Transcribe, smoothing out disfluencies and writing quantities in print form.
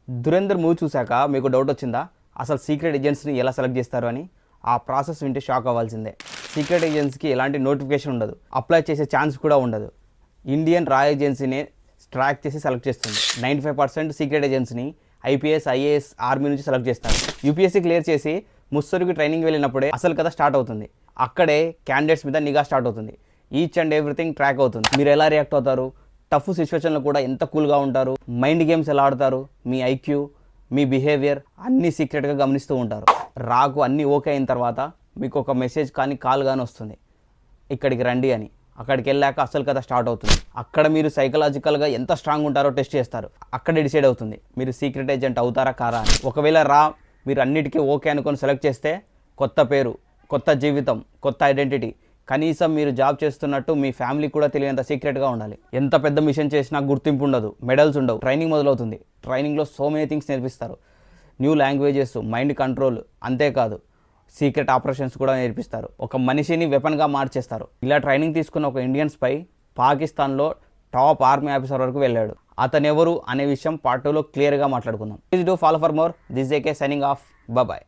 దురేందర్ movie చూశాక మీకు doubt వచ్చిందా అసలు సీక్రెట్ ఏజెంట్స్ని ఎలా సెలెక్ట్ చేస్తారు అని? ఆ ప్రాసెస్ వింటే షాక్ అవ్వాల్సిందే. సీక్రెట్ ఏజెంట్స్కి ఎలాంటి నోటిఫికేషన్ ఉండదు, అప్లై చేసే ఛాన్స్ కూడా ఉండదు. ఇండియన్ రా ఏజెన్సీనే ట్రాక్ చేసి సెలెక్ట్ చేస్తుంది. 95% సీక్రెట్ ఏజెంట్స్ని ఐపీఎస్, ఐఏఎస్, ఆర్మీ నుంచి సెలెక్ట్ చేస్తారు. యూపీఎస్సీ క్లియర్ చేసి ముస్సరికి ట్రైనింగ్ వెళ్ళినప్పుడే అసలు కథ స్టార్ట్ అవుతుంది. అక్కడే క్యాండిడేట్స్ మీద నిఘా స్టార్ట్ అవుతుంది. ఈచ్ అండ్ ఎవ్రీథింగ్ ట్రాక్ అవుతుంది. మీరు ఎలా రియాక్ట్ అవుతారు, టఫ్ సిచ్యువేషన్లో కూడా ఎంత కూల్గా ఉంటారు, మైండ్ గేమ్స్ ఎలా ఆడతారు, మీ ఐక్యూ, మీ బిహేవియర్ అన్నీ సీక్రెట్గా గమనిస్తూ ఉంటారు. రాకు అన్నీ ఓకే అయిన తర్వాత మీకు ఒక మెసేజ్ కానీ కాల్ కానీ వస్తుంది, ఇక్కడికి రండి అని. అక్కడికి వెళ్ళాక అసలు కథ స్టార్ట్ అవుతుంది. అక్కడ మీరు సైకలాజికల్గా ఎంత స్ట్రాంగ్ ఉంటారో టెస్ట్ చేస్తారు. అక్కడే డిసైడ్ అవుతుంది మీరు సీక్రెట్ ఏజెంట్ అవుతారా కారా అని. ఒకవేళ మీరు అన్నిటికీ ఓకే అనుకొని సెలెక్ట్ చేస్తే కొత్త పేరు, కొత్త జీవితం, కొత్త ఐడెంటిటీ. కనీసం మీరు జాబ్ చేస్తున్నట్టు మీ ఫ్యామిలీ కూడా తెలియనంత సీక్రెట్గా ఉండాలి. ఎంత పెద్ద మిషన్ చేసినా గుర్తింపు ఉండదు, మెడల్స్ ఉండవు. ట్రైనింగ్ మొదలవుతుంది. ట్రైనింగ్లో సో మెనీ థింగ్స్ నేర్పిస్తారు. న్యూ లాంగ్వేజెస్, మైండ్ కంట్రోల్, అంతేకాదు సీక్రెట్ ఆపరేషన్స్ కూడా నేర్పిస్తారు. ఒక మనిషిని వెపన్గా మార్చేస్తారు. ఇలా ట్రైనింగ్ తీసుకున్న ఒక ఇండియన్ స్పై పాకిస్తాన్లో టాప్ ఆర్మీ ఆఫీసర్ వరకు వెళ్ళాడు. అతను ఎవరు అనే విషయం పార్ట్ 2లో క్లియర్గా మాట్లాడుకుందాం. Please do follow for more. This AK signing off. Bye.